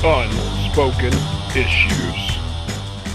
Unspoken Issues.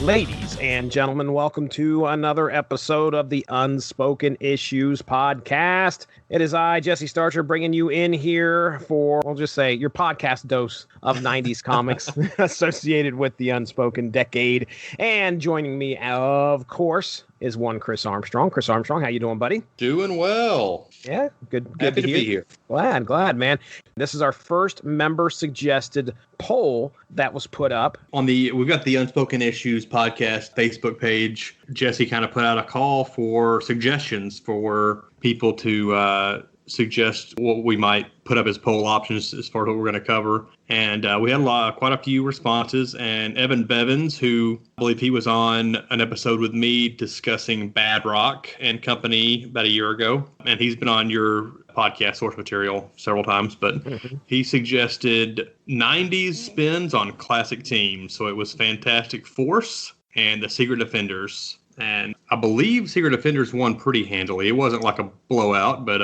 Ladies and gentlemen, welcome to another episode of the Unspoken Issues podcast. It is I, Jesse Starcher, bringing you in here for, we'll just say, your podcast dose of 90s comics associated with the Unspoken decade. And joining me, of course, is one Chris Armstrong. Chris Armstrong, how you doing, buddy? Doing well. Yeah, good Happy to to be here. Glad, man. This is our first member-suggested poll that was put up. We've got the Unspoken Issues podcast Facebook page. Jesse kind of put out a call for suggestions for people to suggest what we might put up as poll options as far as what we're going to cover. And we had quite a few responses. And Evan Bevins, who I believe he was on an episode with me discussing Bad Rock and Company about a year ago. And he's been on your podcast Source Material several times, but he suggested 90s spins on classic teams. So it was Fantastic Force and the Secret Defenders. And I believe Secret Defenders won pretty handily. It wasn't like a blowout, but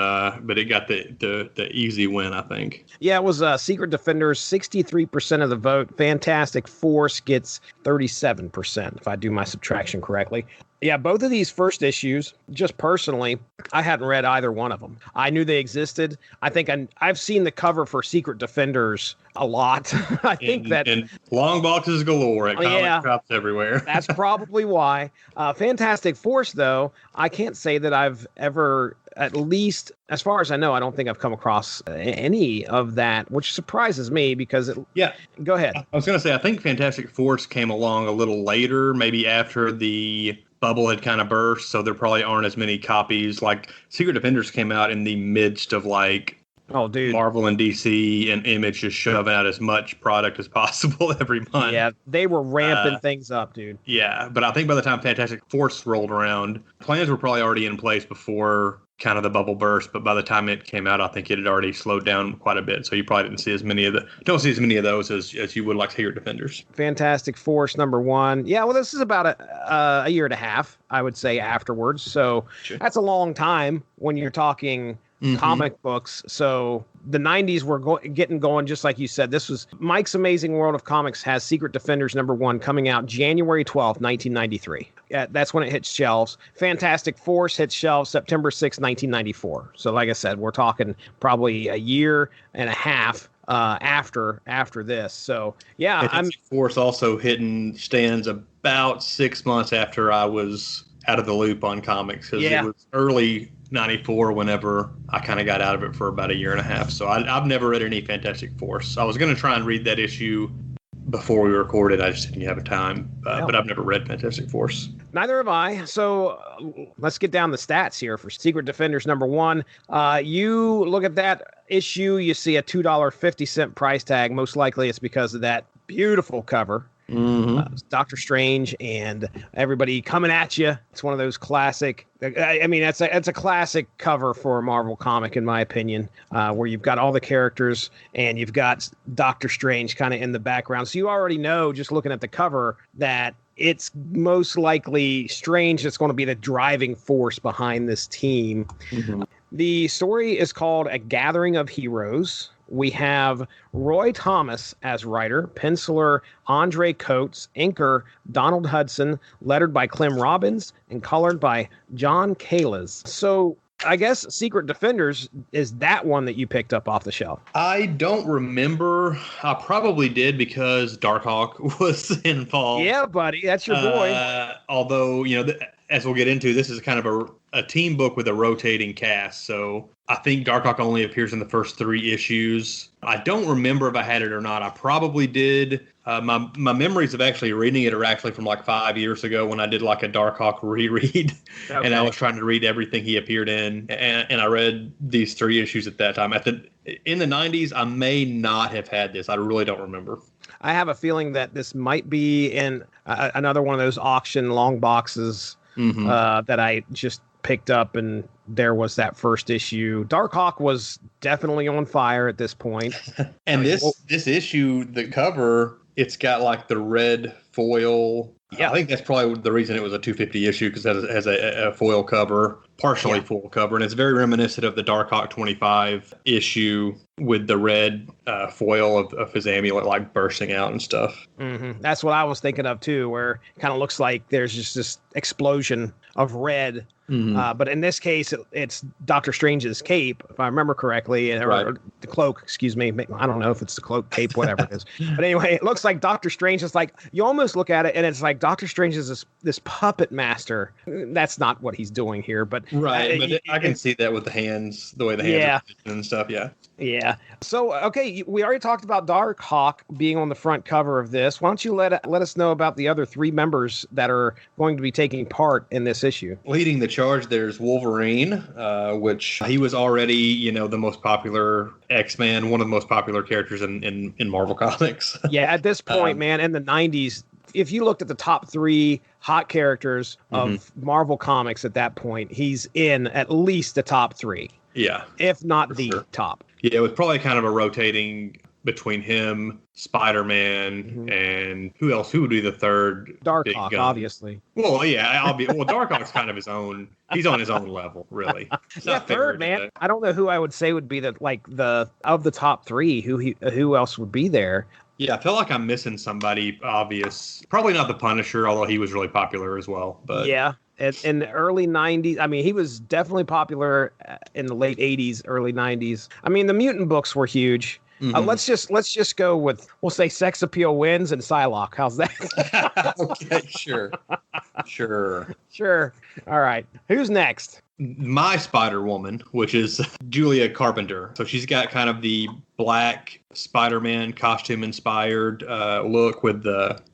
it got the easy win, I think. Yeah, it was Secret Defenders, 63% of the vote. Fantastic Force gets 37%, if I do my subtraction correctly. Yeah, both of these first issues, just personally, I hadn't read either one of them. I knew they existed. I think I've seen the cover for Secret Defenders a lot. I think and long boxes galore at comic shops everywhere. That's probably why. Fantastic Force, though, I can't say that I've ever, at least as far as I know, I don't think I've come across any of that, which surprises me because Go ahead. I was going to say, I think Fantastic Force came along a little later, maybe after the bubble had kind of burst, so there probably aren't as many copies. Like Secret Defenders came out in the midst of Marvel and DC and Image just shoving out as much product as possible every month. Yeah, they were ramping things up, dude. Yeah, but I think by the time Fantastic Force rolled around, plans were probably already in place before kind of the bubble burst, but by the time it came out, I think it had already slowed down quite a bit. So you probably don't see as many of those as you would like Secret Defenders. Fantastic Force #1. Yeah, well, this is about a year and a half, I would say, afterwards. So That's a long time when you're talking comic books. So the 90s were getting going, just like you said. This was Mike's Amazing World of Comics has Secret Defenders #1 coming out January 12th, 1993. Yeah, that's when it hits shelves. Fantastic Force hits shelves September 6th, 1994. So like I said, we're talking probably a year and a half after this. So yeah, Fantastic Force also hitting stands about 6 months after I was out of the loop on comics, because it was early 94 whenever I kind of got out of it for about a year and a half. So I've never read any Fantastic Force. I was going to try and read that issue before we recorded. I just didn't have time, but I've never read Fantastic Force. Neither have I. So let's get down the stats here for Secret Defenders #1. You look at that issue, you see a $2.50 price tag. Most likely it's because of that beautiful cover. Doctor Strange and everybody coming at you. It's one of those classic. I mean, it's a classic cover for a Marvel comic, in my opinion, where you've got all the characters and you've got Doctor Strange kind of in the background. So you already know, just looking at the cover, that it's most likely Strange that's going to be the driving force behind this team. The story is called A Gathering of Heroes. We have Roy Thomas as writer, penciler Andre Coates, inker Donald Hudson, lettered by Clem Robbins, and colored by John Kalas. So I guess Secret Defenders is that one that you picked up off the shelf. I don't remember. I probably did because Darkhawk was involved. Yeah, buddy, that's your boy. Although, as we'll get into, this is kind of a team book with a rotating cast. So I think Darkhawk only appears in the first 3 issues. I don't remember if I had it or not. I probably did. My memories of actually reading it are actually from like 5 years ago when I did like a Darkhawk reread. Okay. And I was trying to read everything he appeared in. And I read these 3 issues at that time. In the 90s, I may not have had this. I really don't remember. I have a feeling that this might be in another one of those auction long boxes that I just picked up, and there was that first issue. Darkhawk was definitely on fire at this point. And this issue, the cover, it's got like the red foil. Yeah, I think that's probably the reason it was a 250 issue, because it has a foil cover. partially full cover, and it's very reminiscent of the Darkhawk 25 issue with the red foil of his amulet like bursting out and stuff. Mm-hmm. That's what I was thinking of too, where it kind of looks like there's just this explosion of red. But in this case, it's Doctor Strange's cape, if I remember correctly, or the cloak, excuse me. I don't know if it's the cloak, cape, whatever it is. But anyway, it looks like Doctor Strange is like, you almost look at it and it's like Doctor Strange is this puppet master. That's not what he's doing here, but I can see that with the hands, the way the hands are positioned and stuff. Yeah. So, okay, we already talked about Darkhawk being on the front cover of this. Why don't you let us know about the other 3 members that are going to be taking part in this issue? Leading the charge, there's Wolverine, which he was already, the most popular X-Man, one of the most popular characters in Marvel Comics. Yeah, at this point, man, in the 90s, if you looked at the top 3 hot characters of Marvel Comics at that point, he's in at least the top 3. Yeah. If not the top. Yeah, it was probably kind of a rotating between him, Spider-Man, and who else? Who would be the third? Darkhawk, obviously. Well, yeah, Darkhawk's kind of his own. He's on his own level, really. Third, man. I don't know who I would say would be of the top 3. Who else would be there? Yeah, I feel like I'm missing somebody obvious. Probably not the Punisher, although he was really popular as well. But yeah. In the early 90s, I mean, he was definitely popular in the late 80s, early 90s. I mean, the mutant books were huge. Let's just go with, we'll say Sex Appeal wins and Psylocke. How's that? Okay, sure. All right. Who's next? My Spider-Woman, which is Julia Carpenter. So she's got kind of the black Spider-Man costume inspired look with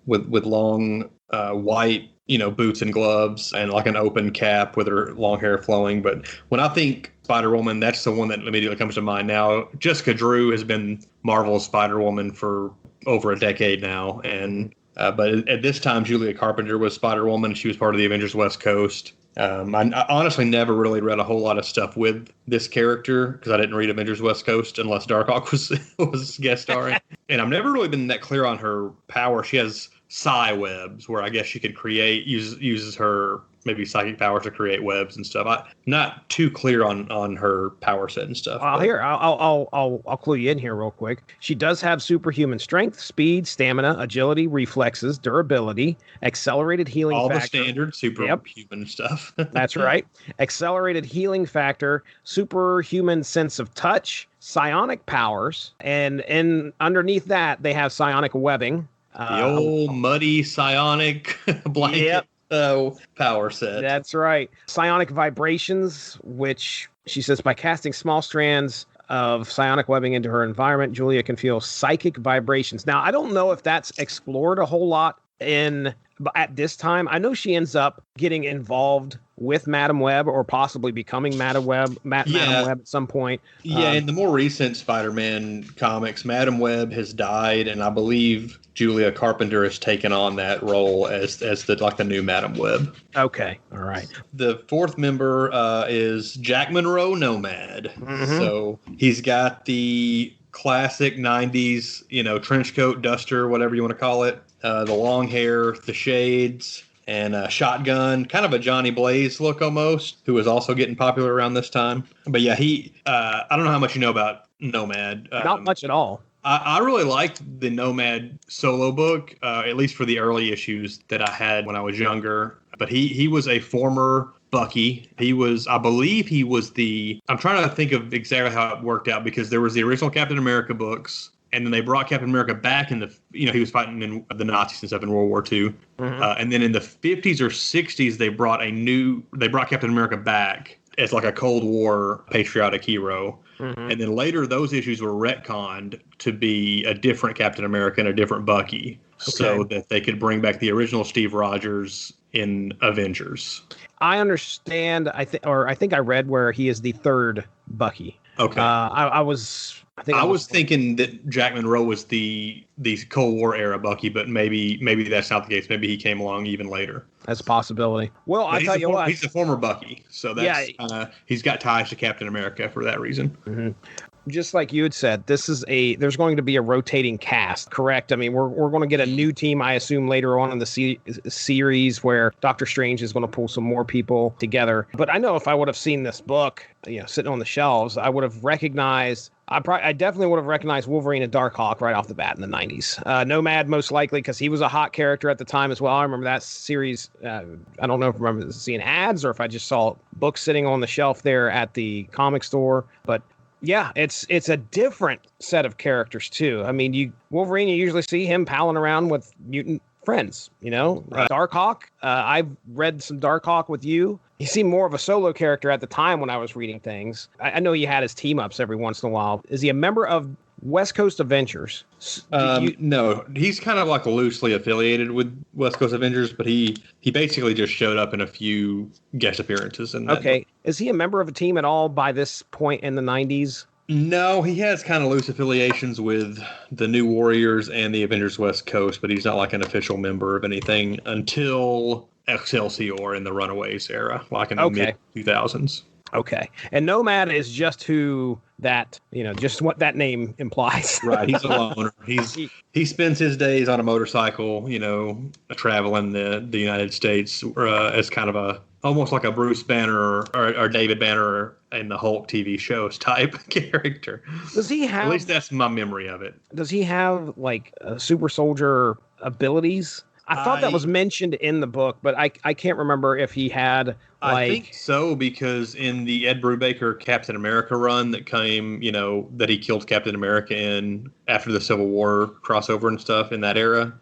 long white boots and gloves and like an open cap with her long hair flowing. But when I think Spider-Woman, that's the one that immediately comes to mind now. Jessica Drew has been Marvel's Spider-Woman for over a decade now. And but at this time, Julia Carpenter was Spider-Woman. She was part of the Avengers West Coast. I honestly never really read a whole lot of stuff with this character because I didn't read Avengers West Coast unless Darkhawk was guest starring. And I've never really been that clear on her power. She has psi webs where I guess she could uses her maybe psychic powers to create webs and stuff. I'm not too clear on her power set and stuff. I'll clue you in here real quick. She does have superhuman strength, speed, stamina, agility, reflexes, durability, accelerated healing all factor. The standard superhuman stuff. That's right. Accelerated healing factor, superhuman sense of touch, psionic powers, and underneath that they have psionic webbing. The old muddy psionic blanket power set. That's right. Psionic vibrations, which she says by casting small strands of psionic webbing into her environment, Julia can feel psychic vibrations. Now, I don't know if that's explored a whole lot at this time. I know she ends up getting involved with Madam Web or possibly becoming Madam Web at some point. Yeah, in the more recent Spider-Man comics, Madam Web has died, and I believe Julia Carpenter has taken on that role as the new Madam Web. Okay, all right. The 4th member is Jack Monroe Nomad. So he's got the classic 90s, trench coat, duster, whatever you want to call it. The long hair, the shades, and a shotgun, kind of a Johnny Blaze look almost, who was also getting popular around this time. But yeah, I don't know how much you know about Nomad. Not much at all. I really liked the Nomad solo book, at least for the early issues that I had when I was younger. But he was a former Bucky. I believe he was I'm trying to think of exactly how it worked out because there was the original Captain America books. And then they brought Captain America back he was fighting in the Nazis and stuff in World War II. And then in the 50s or 60s, they brought Captain America back as like a Cold War patriotic hero. And then later those issues were retconned to be a different Captain America and a different Bucky so that they could bring back the original Steve Rogers in Avengers. I understand. I think I read where he is the 3rd Bucky. Okay. I was thinking that Jack Monroe was the Cold War era Bucky, but maybe that's not the case. Maybe he came along even later. That's a possibility. Well, I'll tell you what. He's the former Bucky, so that's he's got ties to Captain America for that reason. just like you had said, there's going to be a rotating cast, correct? I mean, we're going to get a new team, I assume, later on in the series where Doctor Strange is going to pull some more people together. But I know if I would have seen this book, sitting on the shelves, I would have recognized. I definitely would have recognized Wolverine and Darkhawk right off the bat in the 90s. Nomad, most likely, because he was a hot character at the time as well. I remember that series. I don't know if I remember seeing ads or if I just saw books sitting on the shelf there at the comic store. But yeah, it's a different set of characters, too. I mean, Wolverine, you usually see him palling around with mutant friends, Right. Darkhawk. I've read some Darkhawk with you. He seemed more of a solo character at the time when I was reading things. I know he had his team ups every once in a while. Is he a member of West Coast Avengers? No, he's kind of like loosely affiliated with West Coast Avengers, but he basically just showed up in a few guest appearances. Okay. Is he a member of a team at all by this point in the 90s? No, he has kind of loose affiliations with the New Warriors and the Avengers West Coast, but he's not like an official member of anything until Excelsior in the Runaways era, like in the mid-2000s. Okay. And Nomad is just who that, just what that name implies. Right. He's a loner. He spends his days on a motorcycle, traveling the United States as kind of almost like a Bruce Banner or David Banner in the Hulk TV shows type character. Does he have? At least that's my memory of it. Does he have like super soldier abilities? I thought that was mentioned in the book, but I can't remember if he had. I think so, because in the Ed Brubaker Captain America run that came, that he killed Captain America in after the Civil War crossover and stuff in that era.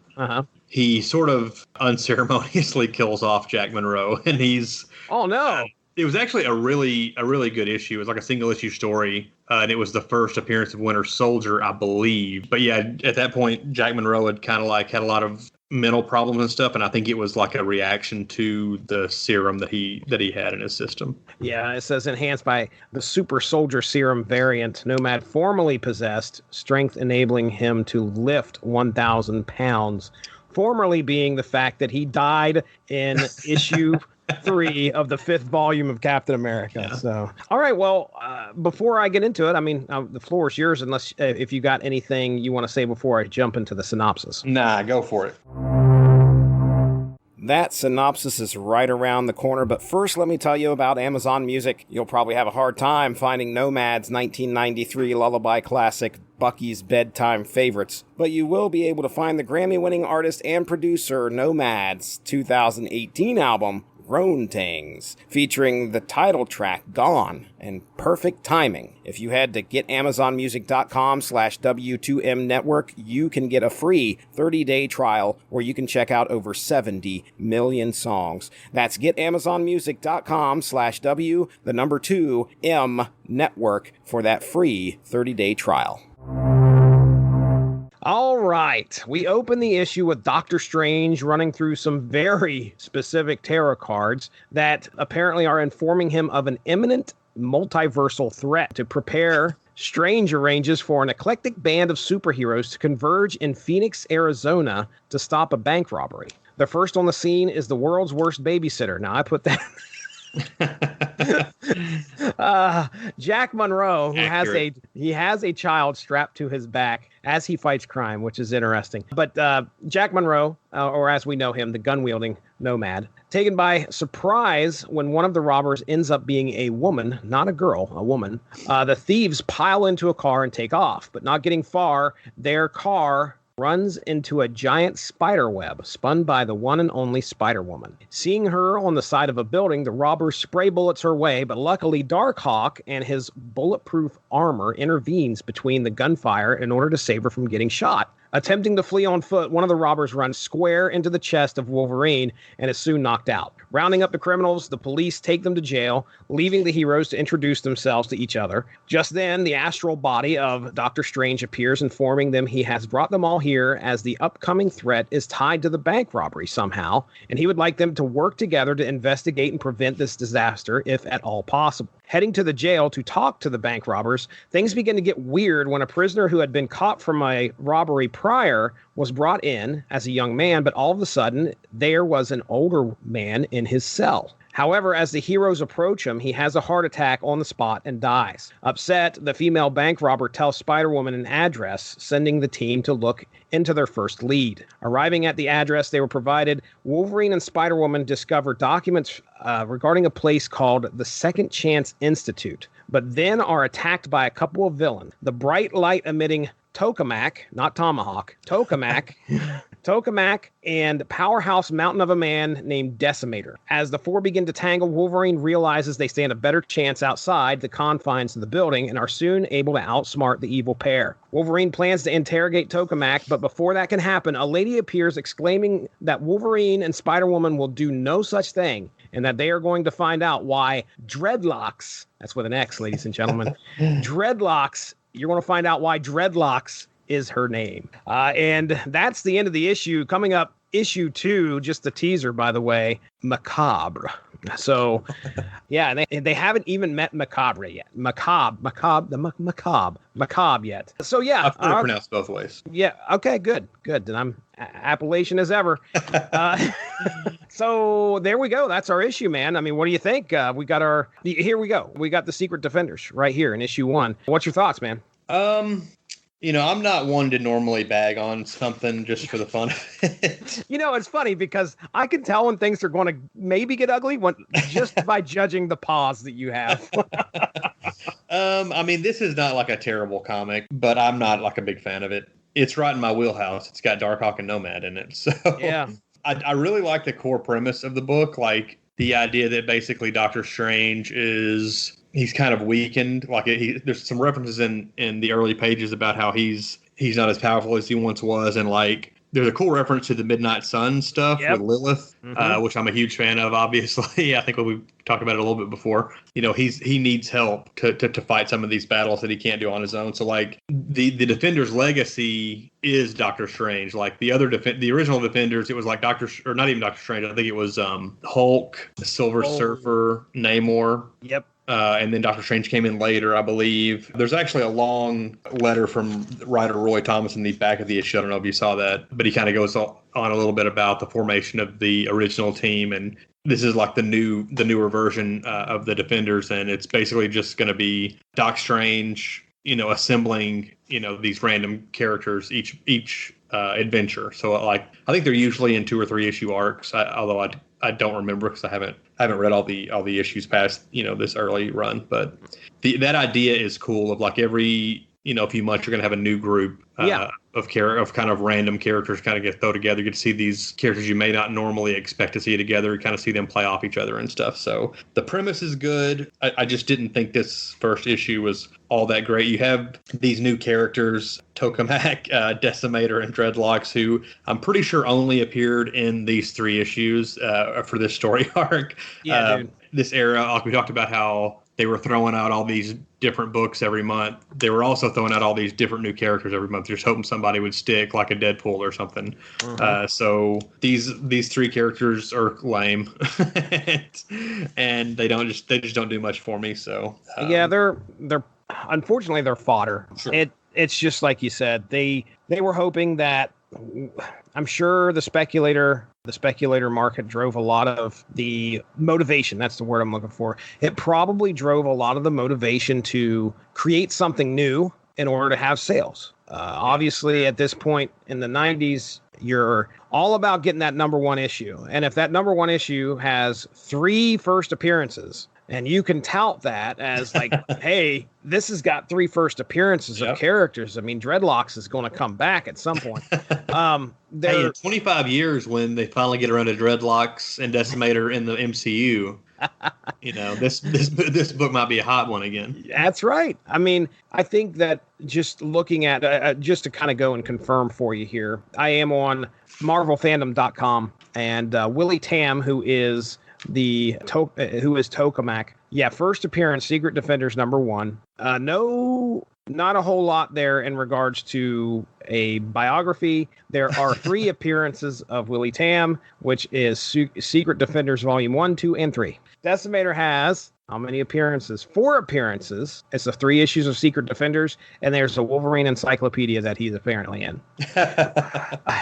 He sort of unceremoniously kills off Jack Monroe, and he's. Oh no! It was actually a really good issue. It was like a single issue story, and it was the first appearance of Winter Soldier, I believe. But yeah, at that point, Jack Monroe had kind of had a lot of mental problems and stuff, and I think it was like a reaction to the serum that he had in his system. Yeah, it says enhanced by the super soldier serum variant. Nomad formerly possessed strength enabling him to lift 1,000 pounds. Formerly being the fact that he died in issue 3 of the 5th volume of Captain America. Yeah. So, all right. Well, before I get into it, I mean, the floor is yours, unless if you got anything you want to say before I jump into the synopsis. Nah, go for it. That synopsis is right around the corner, but first let me tell you about Amazon Music. You'll probably have a hard time finding Nomad's 1993 lullaby classic, Bucky's Bedtime Favorites, but you will be able to find the Grammy-winning artist and producer Nomad's 2018 album, Grown Tings, featuring the title track Gone and Perfect Timing. If you head to getamazonmusic.com/W2M network, you can get a free 30-day trial where you can check out over 70 million songs. That's getamazonmusic.com/W2M network for that free 30-day trial. All right. We open the issue with Doctor Strange running through some very specific tarot cards that apparently are informing him of an imminent multiversal threat. To prepare, Strange arranges for an eclectic band of superheroes to converge in Phoenix, Arizona to stop a bank robbery. The first on the scene is the world's worst babysitter. Now, I put that... Jack Monroe, who has a child strapped to his back as he fights crime, which is interesting. But Jack Monroe, or as we know him, the gun-wielding Nomad, taken by surprise when one of the robbers ends up being a woman, not a girl, a woman. The thieves pile into a car and take off, but not getting far, their car runs into a giant spider web spun by the one and only Spider-Woman. Seeing her on the side of a building, the robbers spray bullets her way, but luckily Darkhawk and his bulletproof armor intervenes between the gunfire in order to save her from getting shot. Attempting to flee on foot, one of the robbers runs square into the chest of Wolverine and is soon knocked out. Rounding up the criminals, the police take them to jail, leaving the heroes to introduce themselves to each other. Just then, the astral body of Doctor Strange appears, informing them he has brought them all here as the upcoming threat is tied to the bank robbery somehow, and he would like them to work together to investigate and prevent this disaster if at all possible. Heading to the jail to talk to the bank robbers, things begin to get weird when a prisoner who had been caught from a robbery prior was brought in as a young man, but all of a sudden, there was an older man in his cell. However, as the heroes approach him, he has a heart attack on the spot and dies. Upset, the female bank robber tells Spider-Woman an address, sending the team to look into their first lead. Arriving at the address they were provided, Wolverine and Spider-Woman discover documents regarding a place called the Second Chance Institute, but then are attacked by a couple of villains. The bright light-emitting Tokamak, not Tomahawk, Tokamak, Tokamak, and powerhouse mountain of a man named Decimator. As the four begin to tangle, Wolverine realizes they stand a better chance outside the confines of the building and are soon able to outsmart the evil pair. Wolverine plans to interrogate Tokamak, but before that can happen, a lady appears exclaiming that Wolverine and Spider-Woman will do no such thing, and that they are going to find out why Dreadlocks, that's with an X, ladies and gentlemen, Dreadlocks, you're going to find out why Dreadlocks is her name. And that's the end of the issue. Coming up, issue 2, just a teaser, by the way, Macabre. So, yeah, they haven't even met Macabre yet. Macabre yet. So, yeah. I've heard it pronounced both ways. Yeah, okay, good. Then I'm Appalachian as ever. So, there we go. That's our issue, man. I mean, what do you think? Here we go. We got the Secret Defenders right here in issue 1. What's your thoughts, man? I'm not one to normally bag on something just for the fun of it. It's funny because I can tell when things are going to maybe get ugly just by judging the pause that you have. This is not like a terrible comic, but I'm not like a big fan of it. It's right in my wheelhouse. It's got Darkhawk and Nomad in it. So yeah, I really like the core premise of the book. Like the idea that basically Doctor Strange he's kind of weakened. Like there's some references in the early pages about how he's not as powerful as he once was, and like there's a cool reference to the Midnight Sun stuff with Lilith, which I'm a huge fan of. Obviously, I think we've talked about it a little bit before. He needs help to fight some of these battles that he can't do on his own. So like the Defenders' legacy is Doctor Strange. Like the original Defenders, it was like not even Doctor Strange. I think it was Hulk, Silver Surfer, Namor. Yep. And then Doctor Strange came in later, I believe. There's actually a long letter from writer Roy Thomas in the back of the issue. I don't know if you saw that, but he kind of goes on a little bit about the formation of the original team. And this is like the newer version of the Defenders. And it's basically just going to be Doc Strange, assembling, these random characters each adventure. So like, I think they're usually in 2 or 3 issue arcs, although I don't remember because I haven't read all the issues past this early run, but that idea is cool. Of like every few months you're gonna have a new group of kind of random characters kind of get thrown together. You get to see these characters you may not normally expect to see together. You kind of see them play off each other and stuff. So the premise is good. I just didn't think this first issue was all that great. You have these new characters, Tokamak, Decimator, and Dreadlocks, who I'm pretty sure only appeared in these 3 issues for this story arc. Yeah, dude. This era, like we talked about how they were throwing out all these different books every month. They were also throwing out all these different new characters every month, just hoping somebody would stick, like a Deadpool or something. So these 3 characters are lame, and they just don't do much for me. So yeah, they're unfortunately they're fodder. Sure. It's just like you said. They were hoping that, I'm sure the speculator market drove a lot of the motivation. That's the word I'm looking for. It probably drove a lot of the motivation to create something new in order to have sales. Obviously, at this point in the 90s, you're all about getting that number 1 issue. And if that number 1 issue has 3 first appearances, and you can tout that as like, hey, this has got 3 first appearances of characters. I mean, Dreadlocks is going to come back at some point. Hey, in 25 years, when they finally get around to Dreadlocks and Decimator in the MCU, this book might be a hot one again. That's right. I mean, I think that just looking at, just to kind of go and confirm for you here, I am on MarvelFandom.com, and Willie Tam, who is Tokamak. Yeah, first appearance, Secret Defenders number 1. No, not a whole lot there in regards to a biography. There are 3 appearances of Willie Tam, which is Secret Defenders Volume 1, 2, and 3. Decimator has How many appearances? 4 appearances. It's the 3 issues of Secret Defenders, and there's a Wolverine encyclopedia that he's apparently in.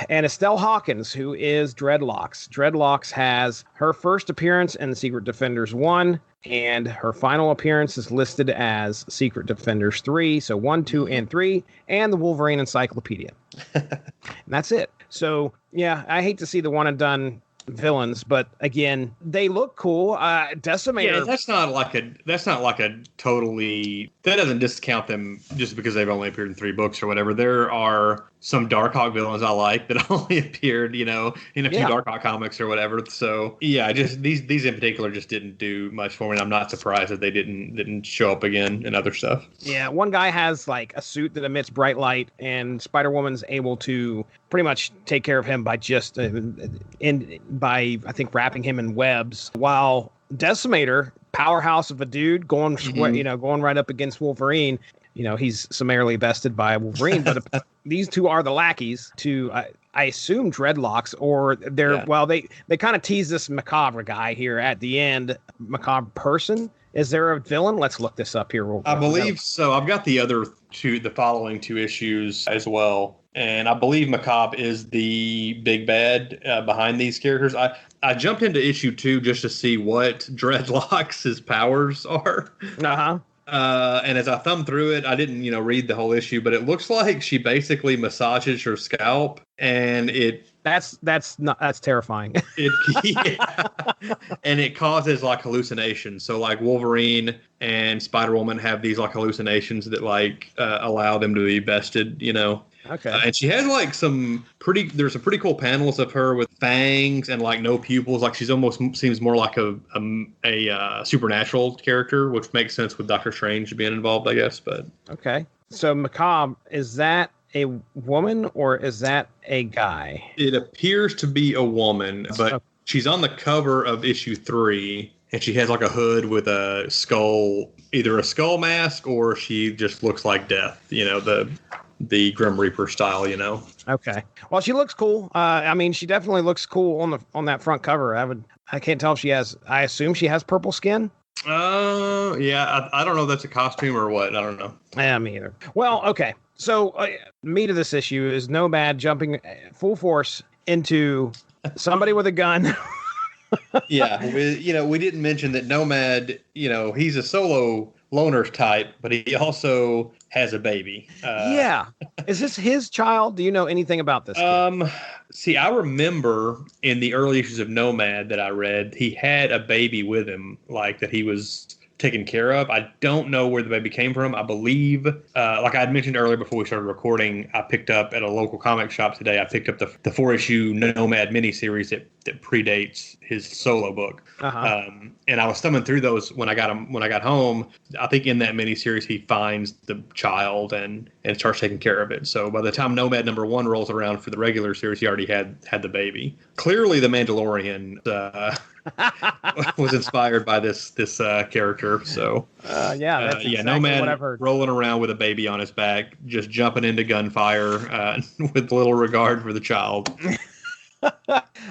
And Estelle Hawkins, who is Dreadlocks. Dreadlocks has her first appearance in Secret Defenders 1, and her final appearance is listed as Secret Defenders 3. So 1, 2, and 3, and the Wolverine encyclopedia. And that's it. So, yeah, I hate to see the one and done villains, but again, they look cool. Decimator. Yeah, that's not like a totally, that doesn't discount them just because they've only appeared in 3 books or whatever. There are some Darkhawk villains I like that only appeared, in a few Darkhawk comics or whatever. So yeah, just these in particular just didn't do much for me. And I'm not surprised that they didn't show up again in other stuff. Yeah, one guy has like a suit that emits bright light, and Spider-Woman's able to pretty much take care of him by just by I think wrapping him in webs, while Decimator, powerhouse of a dude, going right up against Wolverine. He's summarily bested by Wolverine, but these two are the lackeys to, I assume, Dreadlocks, or they kind of tease this Macabre guy here at the end. Macabre person. Is there a villain? Let's look this up here real quick. I believe so. I've got the following 2 issues as well. And I believe Macabre is the big bad behind these characters. I jumped into issue 2 just to see what Dreadlocks' powers are. Uh-huh. And as I thumbed through it, I didn't, read the whole issue, but it looks like she basically massages her scalp, and that's terrifying. And it causes like hallucinations. So like Wolverine and Spider-Woman have these like hallucinations that allow them to be bested, Okay. And she has like there's some pretty cool panels of her with fangs and like no pupils. Like she's almost seems more like a supernatural character, which makes sense with Doctor Strange being involved, I guess. But okay. So Macabre, is that a woman or is that a guy? It appears to be a woman, but she's on the cover of issue 3. And she has like a hood with a skull, either a skull mask or she just looks like death, the Grim Reaper style, Okay. Well, she looks cool. She definitely looks cool on that front cover. I can't tell if I assume she has purple skin. Yeah. I don't know if that's a costume or what. I don't know. Yeah, me either. Well, okay. So meat of this issue is Nomad jumping full force into somebody with a gun. Yeah. We didn't mention that Nomad, he's a solo loner type, but he also has a baby. Yeah. Is this his child? Do you know anything about this kid? See, I remember in the early issues of Nomad that I read, he had a baby with him, like that he was taken care of. I don't know where the baby came from. I believe, like I had mentioned earlier before we started recording, I picked up at a local comic shop today, I picked up the 4-issue Nomad miniseries that predates his solo book. Uh-huh. And I was thumbing through those when I got home. I think in that miniseries he finds the child and starts taking care of it. So by the time Nomad number 1 rolls around for the regular series, he already had the baby. Clearly, the Mandalorian was inspired by this character. So that's exactly Nomad what I've heard. Rolling around with a baby on his back, just jumping into gunfire with little regard for the child.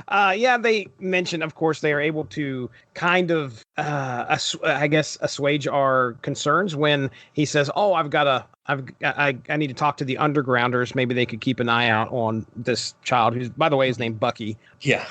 They mentioned, of course, they are able to kind of, assuage our concerns when he says, "Oh, I need to talk to the Undergrounders. Maybe they could keep an eye out on this child, who's, by the way, is named Bucky." Yeah.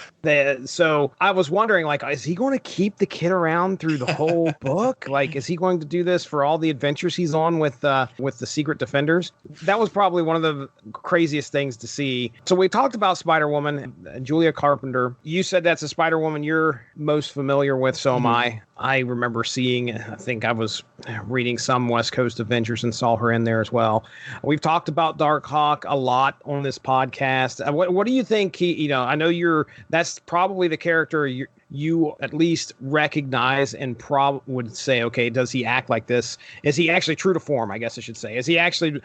So I was wondering, like, is he going to keep the kid around through the whole book? Like, is he going to do this for all the adventures he's on with the Secret Defenders? That was probably one of the craziest things to see. So we talked about Spider-Woman, Julia Carpenter. You said that's a Spider-Woman you're most familiar with, so am I. I remember I think I was reading some West Coast Avengers and saw her in there as well. We've talked about Darkhawk a lot on this podcast. What do you think I know that's probably the character you at least recognize and would say, okay, does he act like this? Is he actually true to form, I guess I should say? Is he actually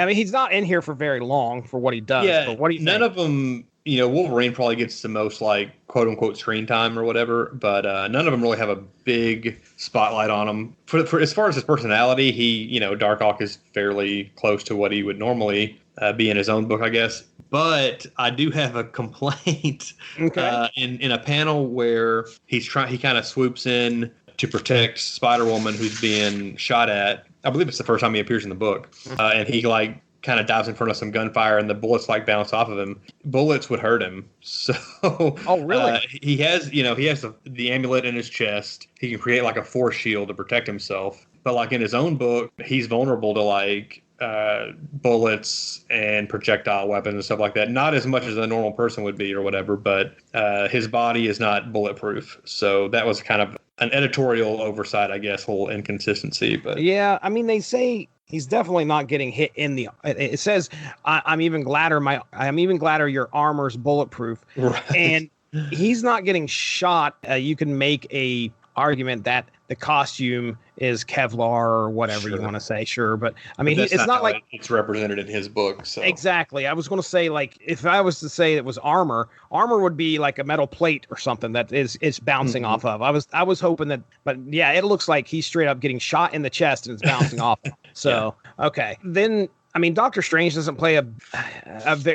he's not in here for very long for what he does. Yeah, but what do you think? None of them, Wolverine probably gets the most like quote unquote screen time or whatever, but none of them really have a big spotlight on him. For as far as his personality, Darkhawk is fairly close to what he would normally be in his own book, I guess. But I do have a complaint in a panel where he kind of swoops in to protect Spider-Woman, who's being shot at. I believe it's the first time he appears in the book, and he like kind of dives in front of some gunfire, and the bullets like bounce off of him. Bullets would hurt him, so Oh, really? he has the amulet in his chest. He can create like a force shield to protect himself. But like in his own book, he's vulnerable to like bullets and projectile weapons and stuff like that. Not as much as a normal person would be or whatever, but his body is not bulletproof. So that was kind of an editorial oversight, I guess, whole inconsistency. But yeah, I mean, they say he's definitely not getting hit in the. It says, I'm even gladder your armor's bulletproof," right. And he's not getting shot. You can make a argument that the costume is Kevlar or whatever you want to say, sure, but I mean, it's not like it's represented in his book. So exactly, I was going to say, like, if I was to say it was armor would be like a metal plate or something that it's bouncing off of. I was hoping that, but yeah, it looks like he's straight up getting shot in the chest and it's bouncing off. So okay, then. I mean, Doctor Strange doesn't play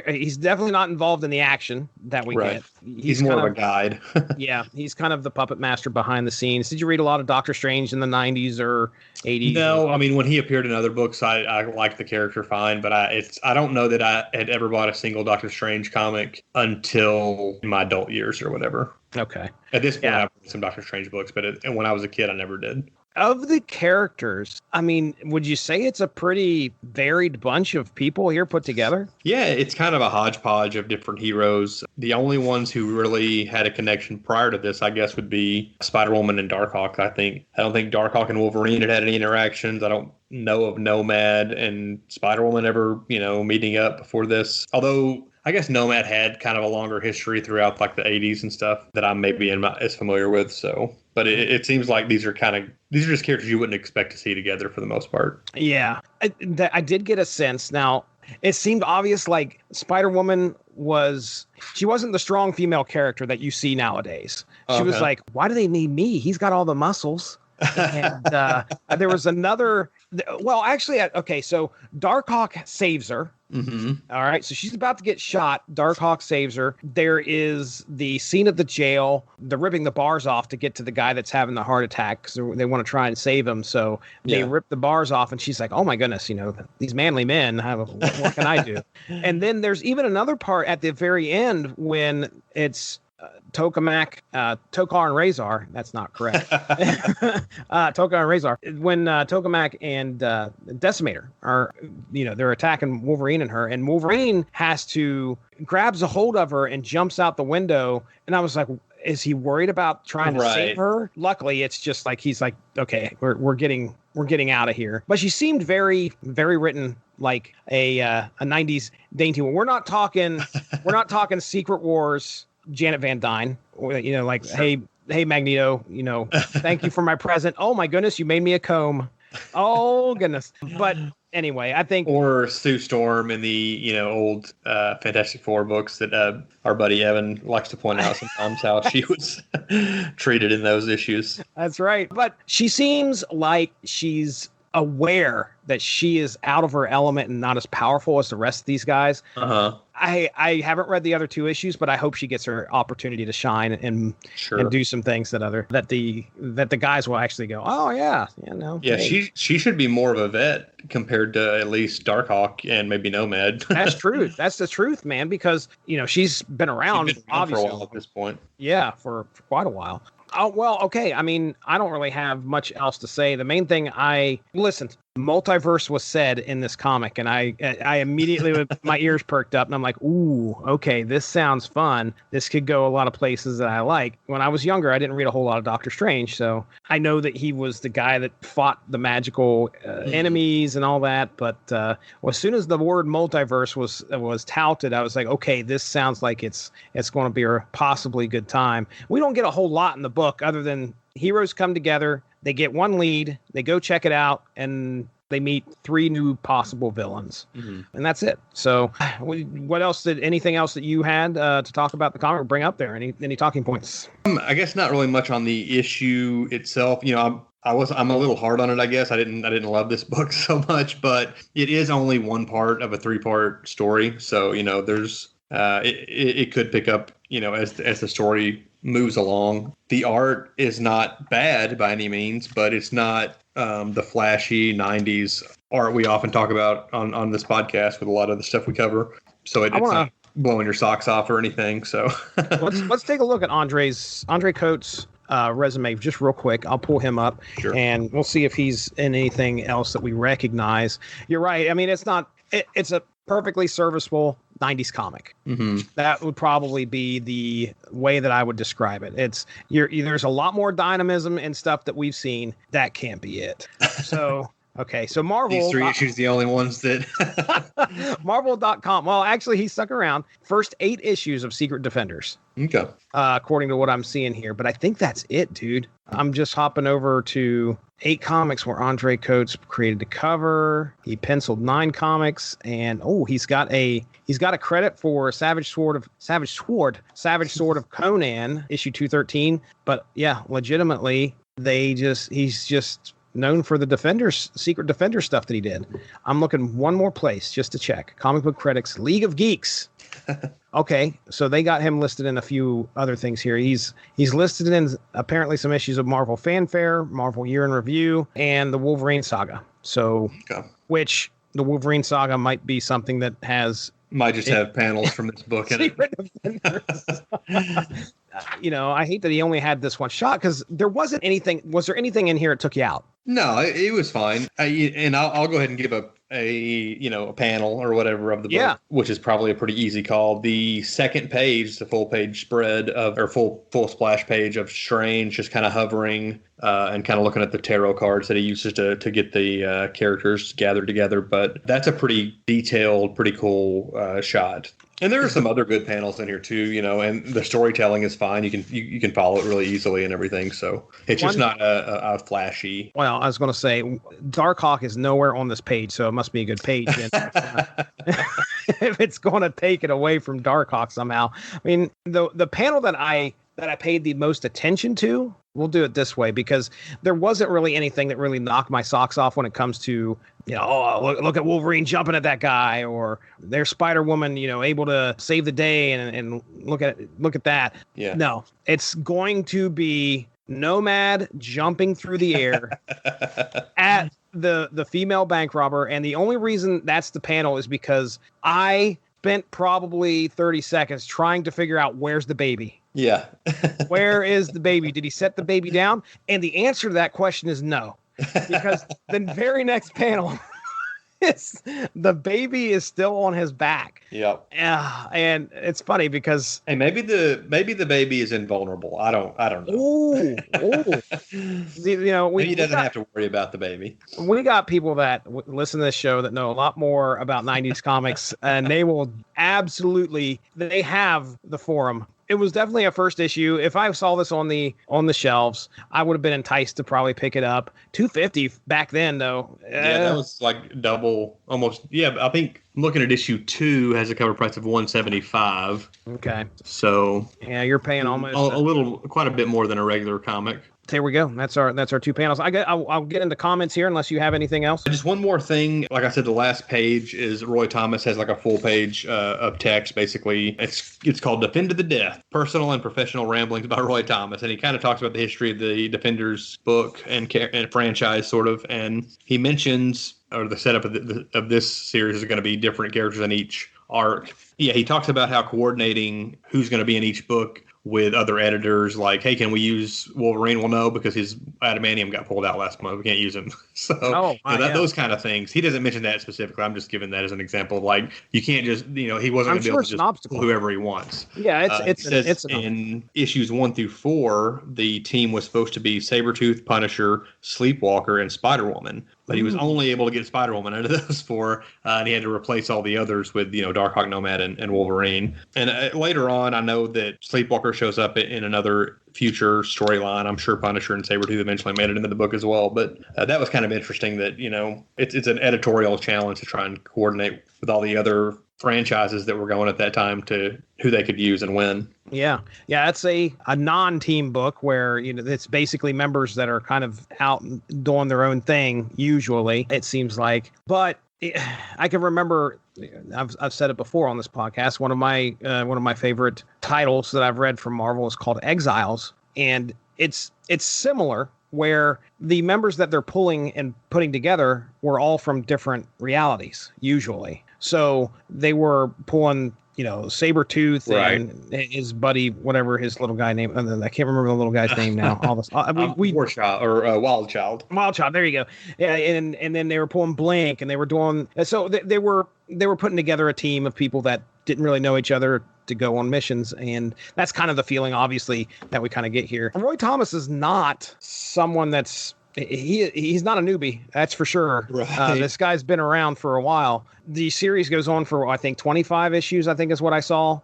he's definitely not involved in the action that we get. He's more of a guide. Yeah, he's kind of the puppet master behind the scenes. Did you read a lot of Doctor Strange in the 90s or 80s? No, I mean, when he appeared in other books, I liked the character fine, but I don't know that I had ever bought a single Doctor Strange comic until my adult years or whatever. Okay. At this point, I've read some Doctor Strange books, but when I was a kid, I never did. Of the characters, I mean, would you say it's a pretty varied bunch of people here put together? Yeah, it's kind of a hodgepodge of different heroes. The only ones who really had a connection prior to this, I guess, would be Spider-Woman and Darkhawk. I don't think Darkhawk and Wolverine had any interactions. I don't know of Nomad and Spider-Woman ever, meeting up before this. Although I guess Nomad had kind of a longer history throughout like the 80s and stuff that I'm maybe not as familiar with. So, but it seems like these are just characters you wouldn't expect to see together for the most part. Yeah, I did get a sense. Now, it seemed obvious like Spider-Woman she wasn't the strong female character that you see nowadays. She was like, why do they need me? He's got all the muscles. And there was another. Well, actually, okay. So Darkhawk saves her. Mm-hmm. All right. So she's about to get shot. Darkhawk saves her. There is the scene at the jail. They're ripping the bars off to get to the guy that's having the heart attack because they want to try and save him. So they rip the bars off, and she's like, "Oh my goodness, these manly men. What can I do?" And then there's even another part at the very end when it's Tokamak, Tokar and Razor. That's not correct. Tokar and Razor. When Tokamak and Decimator are, they're attacking Wolverine and her, and Wolverine grabs a hold of her and jumps out the window. And I was like, is he worried about trying to save her? Luckily, it's just like he's like, okay, we're getting out of here. But she seemed very, very written like a 90s dainty one. We're not talking Secret Wars. Janet Van Dyne, like, sure. Hey, Magneto, thank you for my present. Oh my goodness, you made me a comb. Oh goodness. But anyway, I think. Or Sue Storm in the, old Fantastic Four books that our buddy Evan likes to point out sometimes how she was treated in those issues. That's right. But she seems like she's aware that she is out of her element and not as powerful as the rest of these guys. Uh-huh. I haven't read the other two issues, but I hope she gets her opportunity to shine and do some things that the guys will actually go, oh yeah, hey. She should be more of a vet compared to at least Darkhawk and maybe Nomad. That's true. That's the truth, man, because she's been around obviously for a while at this point. Yeah, for quite a while. Oh, well, okay. I mean, I don't really have much else to say. The main thing multiverse was said in this comic, and I immediately, my ears perked up, and I'm like, ooh, okay, this sounds fun. This could go a lot of places that I like. When I was younger, I didn't read a whole lot of Doctor Strange, so I know that he was the guy that fought the magical enemies and all that, but as soon as the word multiverse was touted, I was like, okay, this sounds like it's going to be a possibly good time. We don't get a whole lot in the book other than heroes come together, they get one lead, they go check it out, and they meet 3 new possible villains. Mm-hmm. And that's it. So what else anything else that you had to talk about the comic, bring up there? Any talking points? I guess not really much on the issue itself. I'm a little hard on it, I guess. I didn't love this book so much, but it is only one part of a 3-part story. So, there's it could pick up, as the story moves along. The art is not bad by any means, but it's not the flashy 90s art we often talk about on this podcast with a lot of the stuff we cover. So it's not blowing your socks off or anything. So let's take a look at Andre Coates' resume just real quick. I'll pull him up, and we'll see if he's in anything else that we recognize. You're right. I mean, it's a perfectly serviceable 90s comic. Mm-hmm. That would probably be the way that I would describe it. There's a lot more dynamism and stuff that we've seen. That can't be it. So okay, so Marvel. These 3 issues the only ones that Marvel.com. Well, actually, he stuck around. First 8 issues of Secret Defenders. Okay. According to what I'm seeing here, but I think that's it, dude. I'm just hopping over to 8 comics where Andre Coates created the cover. He penciled 9 comics, and he's got a credit for Savage Sword of Conan issue 213. But yeah, legitimately, he's just known for the Secret Defender stuff that he did. I'm looking one more place just to check. Comic Book Critics, League of Geeks. Okay, so they got him listed in a few other things here. He's listed in apparently some issues of Marvel Fanfare, Marvel Year in Review, and the Wolverine Saga. So, which the Wolverine Saga might be something that might just have panels from this book in it. I hate that he only had this one shot because there wasn't anything. Was there anything in here that took you out? No, it was fine. And I'll go ahead and give a panel or whatever of the book, which is probably a pretty easy call. The second page, the full page spread full splash page of Strange just kind of hovering and kind of looking at the tarot cards that he uses to get the characters gathered together. But that's a pretty detailed, pretty cool shot. And there are some other good panels in here too, and the storytelling is fine. You can follow it really easily and everything. So it's just not a flashy. Well, I was going to say Darkhawk is nowhere on this page, so it must be a good page. If it's going to take it away from Darkhawk somehow. I mean, the panel that I paid the most attention to, we'll do it this way, because there wasn't really anything that really knocked my socks off when it comes to, look at Wolverine jumping at that guy, or there's Spider-Woman, able to save the day, and look at that. Yeah. No, it's going to be Nomad jumping through the air at the female bank robber. And the only reason that's the panel is because I spent probably 30 seconds trying to figure out where's the baby. Yeah. Where is the baby? Did he set the baby down? And the answer to that question is no. Because the very next panel is the baby is still on his back. Yep. And it's funny because maybe the baby is invulnerable. I don't know. Maybe he doesn't have to worry about the baby. We got people that listen to this show that know a lot more about 90s comics, and they will they have the forum. It was definitely a first issue. If I saw this on the shelves, I would have been enticed to probably pick it up. $250 back then, though. Yeah, that was like double, almost. Yeah, I think looking at issue 2 has a cover price of $175. Okay. So yeah, you're paying almost quite a bit more than a regular comic. There we go. That's our 2 panels. I'll get into comments here unless you have anything else. Just one more thing. Like I said, the last page is Roy Thomas has like a full page of text. Basically, it's called "Defend to the Death: Personal and Professional Ramblings" by Roy Thomas, and he kind of talks about the history of the Defenders book and franchise, sort of. And he mentions, or the setup of this series is going to be different characters in each arc. Yeah, he talks about how coordinating who's going to be in each book with other editors, like, hey, can we use Wolverine? Well, no, because his adamantium got pulled out last month. We can't use him. So those kind of things. He doesn't mention that specifically. I'm just giving that as an example of, like, you can't just, he wasn't going to be able to just pull whoever he wants. Yeah, it's in issues 1 through 4, the team was supposed to be Sabretooth, Punisher, Sleepwalker, and Spider-Woman. But he was only able to get Spider-Woman out of those 4, and he had to replace all the others with, Darkhawk, Nomad, and Wolverine. And later on, I know that Sleepwalker shows up in another future storyline. I'm sure Punisher and Sabretooth eventually made it into the book as well. But that was kind of interesting that, it's an editorial challenge to try and coordinate with all the other franchises that were going at that time to who they could use and when. Yeah, it's a non-team book where it's basically members that are kind of out doing their own thing. Usually, it seems like, but I can remember, I've said it before on this podcast. One of my favorite titles that I've read from Marvel is called Exiles, and it's similar, where the members that they're pulling and putting together were all from different realities, usually. So they were pulling, Sabretooth and his buddy, whatever his little guy name. I can't remember the little guy's name now. All this, War Child or Wild Child. Wild Child. There you go. Yeah, and then they were pulling Blink, and they were doing. So they were putting together a team of people that didn't really know each other to go on missions, and that's kind of the feeling, obviously, that we kind of get here. Roy Thomas is not someone that's. He's not a newbie, that's for sure. Right. This guy's been around for a while. The series goes on for, I think, 25 issues, I think is what I saw.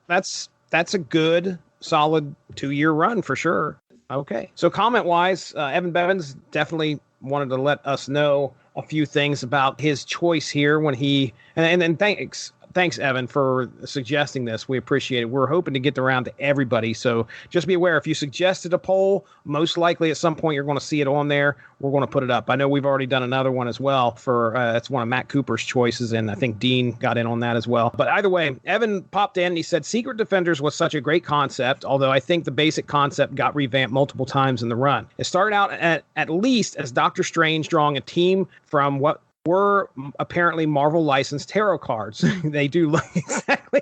That's a good, solid 2-year run for sure. Okay. So comment-wise, Evan Bevins definitely wanted to let us know a few things about his choice here when he... And thanks, Evan, for suggesting this. We appreciate it. We're hoping to get around to everybody. So just be aware, if you suggested a poll, most likely at some point you're going to see it on there. We're going to put it up. I know we've already done another one as well for it's one of Matt Cooper's choices, and I think Dean got in on that as well. But either way, Evan popped in and he said Secret Defenders was such a great concept, although I think the basic concept got revamped multiple times in the run. It started out at least as Doctor Strange drawing a team from what were apparently Marvel licensed tarot cards. They do look exactly.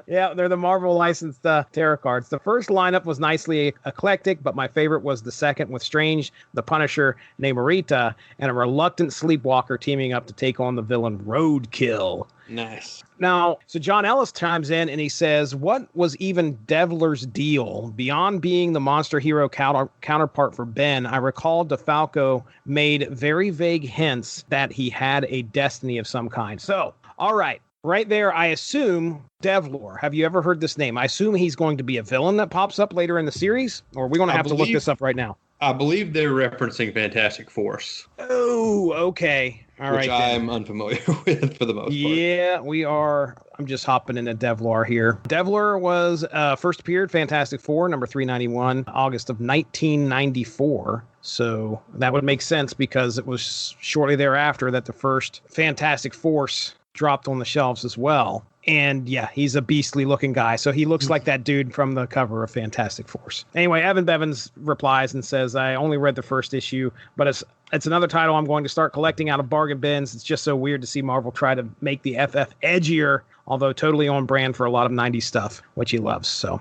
Yeah, they're the Marvel licensed tarot cards. The first lineup was nicely eclectic, but my favorite was the second, with Strange, the Punisher, Namorita, and a reluctant Sleepwalker teaming up to take on the villain Roadkill. Nice. Now, so John Ellis chimes in and he says, what was even Devler's deal? Beyond being the monster hero counterpart for Ben, I recall DeFalco made very vague hints that he had a destiny of some kind. So, all right. Right there, I assume Devlor. Have you ever heard this name? I assume he's going to be a villain that pops up later in the series, or are we going to have to look this up right now? I believe they're referencing Fantastic Force. Oh, okay. All right. Which I'm unfamiliar with for the most part. Yeah, we are. I'm just hopping into Devlor here. Devlor was first appeared Fantastic Four, number 391, August of 1994. So that would make sense because it was shortly thereafter that the first Fantastic Force dropped on the shelves as well. And yeah, he's a beastly looking guy. So he looks like that dude from the cover of Fantastic Force. Anyway, Evan Bevins replies and says, I only read the first issue, but it's another title I'm going to start collecting out of bargain bins. It's just so weird to see Marvel try to make the FF edgier, although totally on brand for a lot of 90s stuff, which he loves. So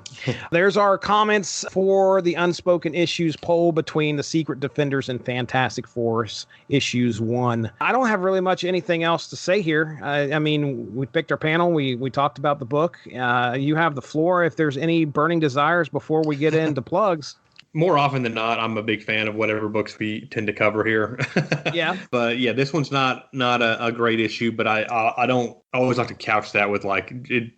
there's our comments for the Unspoken Issues poll between the Secret Defenders and Fantastic Force issues 1. I don't have really much anything else to say here. I mean, we picked our panel. We talked about the book. You have the floor if there's any burning desires before we get into plugs. More often than not, I'm a big fan of whatever books we tend to cover here. Yeah. But yeah, this one's not a great issue, but I always like to couch that with like, it,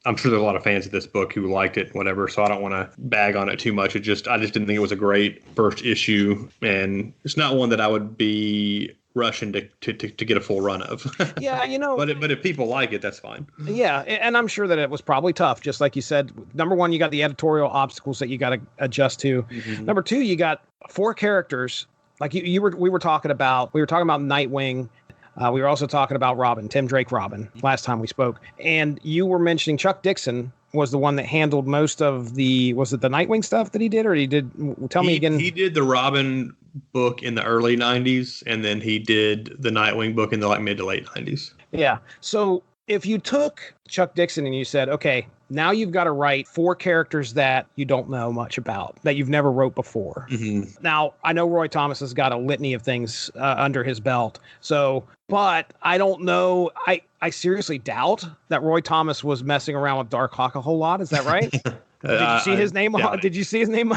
I'm sure there's a lot of fans of this book who liked it, whatever. So I don't want to bag on it too much. I just didn't think it was a great first issue, and it's not one that I would be rushing to get a full run of. Yeah, But if people like it, that's fine. Yeah, and I'm sure that it was probably tough, just like you said. Number one, you got the editorial obstacles that you got to adjust to. Mm-hmm. Number two, you got 4 characters. Like we were talking about Nightwing. We were also talking about Robin, Tim Drake Robin, last time we spoke. And you were mentioning Chuck Dixon was the one that handled most of was it the Nightwing stuff that he did, or tell me again? He did the Robin book in the early 90s, and then he did the Nightwing book in the mid to late 90s. Yeah. So if you took Chuck Dixon and you said, okay, now you've got to write 4 characters that you don't know much about, that you've never wrote before. Mm-hmm. Now, I know Roy Thomas has got a litany of things under his belt. But I don't know. I seriously doubt that Roy Thomas was messing around with Darkhawk a whole lot. Is that right? Did you see his name? Did you see his name?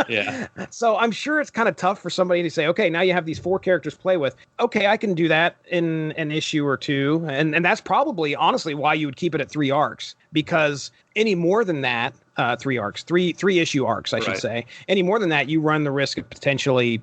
Yeah. So I'm sure it's kind of tough for somebody to say, okay, now you have these 4 characters to play with. Okay, I can do that in an issue or 2. And that's probably, honestly, why you would keep it at 3 arcs. Because any more than that, 3 arcs, 3 issue arcs, I should say. Any more than that, you run the risk of potentially,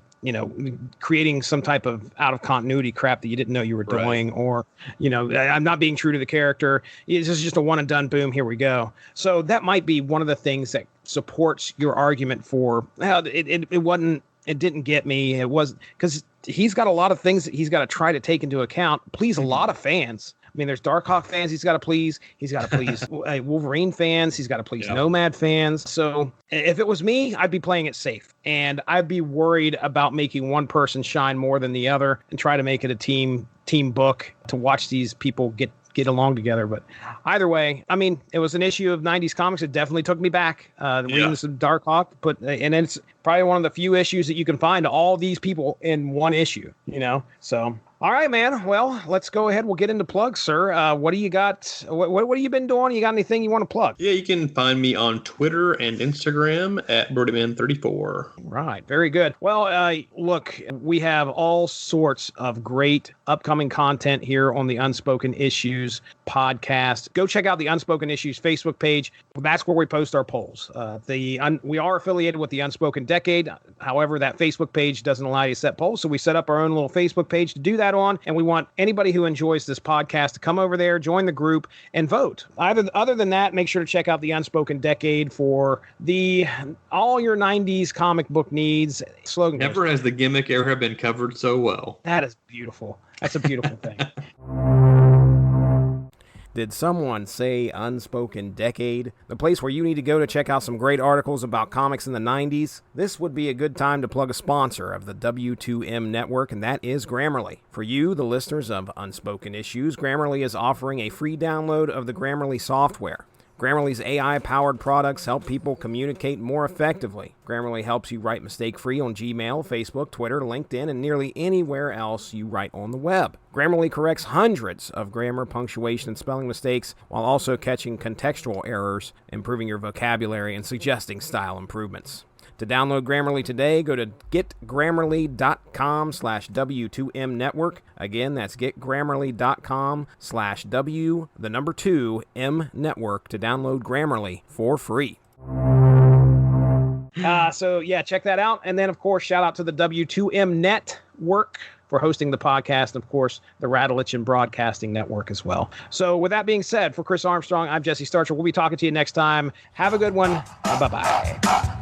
creating some type of out of continuity crap that you didn't know you were doing, or, I'm not being true to the character. This is just a one and done, boom, here we go. So that might be one of the things that supports your argument for, well, it wasn't it didn't get me. It was because he's got a lot of things that he's got to try to take into account, please a lot of fans. I mean, there's Darkhawk fans he's got to please. He's got to please Wolverine fans. He's got to please Nomad fans. So if it was me, I'd be playing it safe. And I'd be worried about making one person shine more than the other and try to make it a team book to watch these people get along together. But either way, I mean, it was an issue of 90s comics. It definitely took me back. Reading some Darkhawk, and it's probably one of the few issues that you can find all these people in one issue, So, all right, man. Well, let's go ahead. We'll get into plugs, sir. What do you got? What have you been doing? You got anything you want to plug? Yeah, you can find me on Twitter and Instagram at BrodyMan34. Right. Very good. Well, look, we have all sorts of great upcoming content here on the Unspoken Issues podcast. Go check out the Unspoken Issues Facebook page. That's where we post our polls. We are affiliated with the Unspoken Decade. However, that Facebook page doesn't allow you to set polls, so we set up our own little Facebook page to do that on, and we want anybody who enjoys this podcast to come over there, join the group, and vote. Other than that, make sure to check out the Unspoken Decade for all your 90s comic book needs. Slogan Never has the gimmick ever been covered so well. That is beautiful. That's a beautiful thing. Did someone say Unspoken Decade? The place where you need to go to check out some great articles about comics in the 90s? This would be a good time to plug a sponsor of the W2M network, and that is Grammarly. For you, the listeners of Unspoken Issues, Grammarly is offering a free download of the Grammarly software. Grammarly's AI-powered products help people communicate more effectively. Grammarly helps you write mistake-free on Gmail, Facebook, Twitter, LinkedIn, and nearly anywhere else you write on the web. Grammarly corrects hundreds of grammar, punctuation, and spelling mistakes while also catching contextual errors, improving your vocabulary, and suggesting style improvements. To download Grammarly today, go to getgrammarly.com/W2M network. Again, that's getgrammarly.com/W2M network to download Grammarly for free. So yeah, check that out. And then, of course, shout out to the W2M network for hosting the podcast, and of course, the Radulich Broadcasting Network as well. So with that being said, for Chris Armstrong, I'm Jesse Starcher. We'll be talking to you next time. Have a good one. Bye-bye.